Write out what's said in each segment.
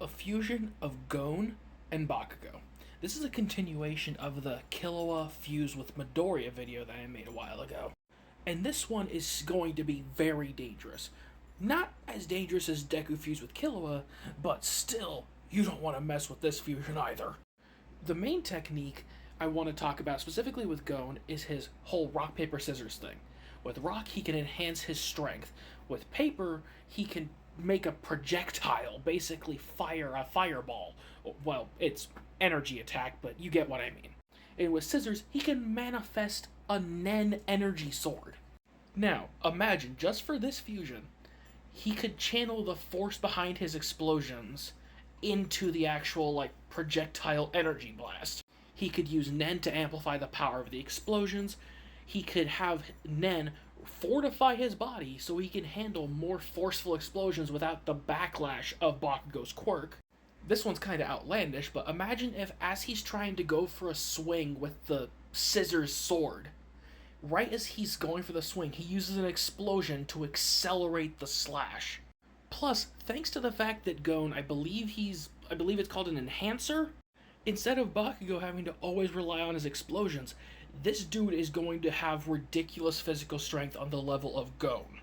a fusion of Gon and Bakugo. This is a continuation of the Killua fused with Midoriya video that I made a while ago. And this one is going to be very dangerous. Not as dangerous as Deku fused with Killua, but still, you don't want to mess with this fusion either. The main technique I want to talk about specifically with Gon is his whole rock, paper, scissors thing. With rock, he can enhance his strength. With paper, he can make a projectile, basically fire a fireball. Well, it's energy attack, but you get what I mean. And with scissors, he can manifest a Nen energy sword. Now, imagine, just for this fusion, he could channel the force behind his explosions into the actual, projectile energy blast. He could use Nen to amplify the power of the explosions. He could have Nen fortify his body so he can handle more forceful explosions without the backlash of Bakugo's quirk. This one's kind of outlandish, but imagine if, as he's trying to go for a swing with the scissors sword, right as he's going for the swing, he uses an explosion to accelerate the slash. Plus, thanks to the fact that Gon, I believe it's called an enhancer, instead of Bakugo having to always rely on his explosions, this dude is going to have ridiculous physical strength on the level of Gon.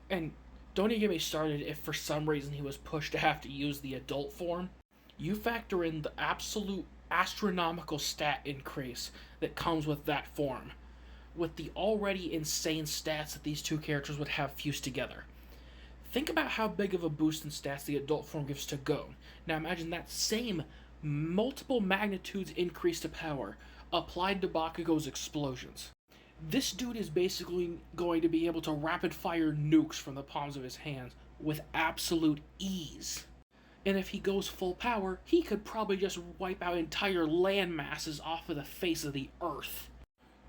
And don't even get me started if for some reason he was pushed to have to use the adult form. You factor in the absolute astronomical stat increase that comes with that form, with the already insane stats that these two characters would have fused together. Think about how big of a boost in stats the adult form gives to Gon. Now imagine that same multiple magnitudes increase to power applied to Bakugo's explosions. This dude is basically going to be able to rapid fire nukes from the palms of his hands with absolute ease. And if he goes full power, he could probably just wipe out entire land masses off of the face of the earth.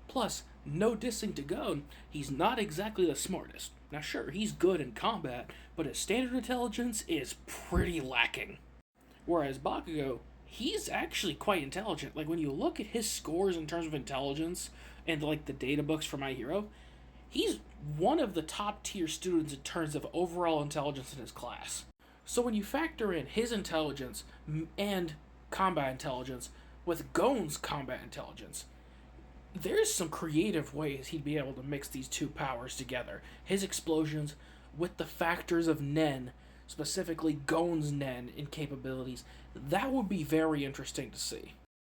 Plus, no dissing to Gon, he's not exactly the smartest. Now sure, he's good in combat, but his standard intelligence is pretty lacking. Whereas Bakugo, he's actually quite intelligent. Like, when you look at his scores in terms of intelligence and the data books for My Hero, he's one of the top tier students in terms of overall intelligence in his class. So when you factor in his intelligence and combat intelligence with Gon's combat intelligence, there's some creative ways he'd be able to mix these two powers together. His explosions with the factors of Nen, specifically Gon's Nen in capabilities, that would be very interesting to see.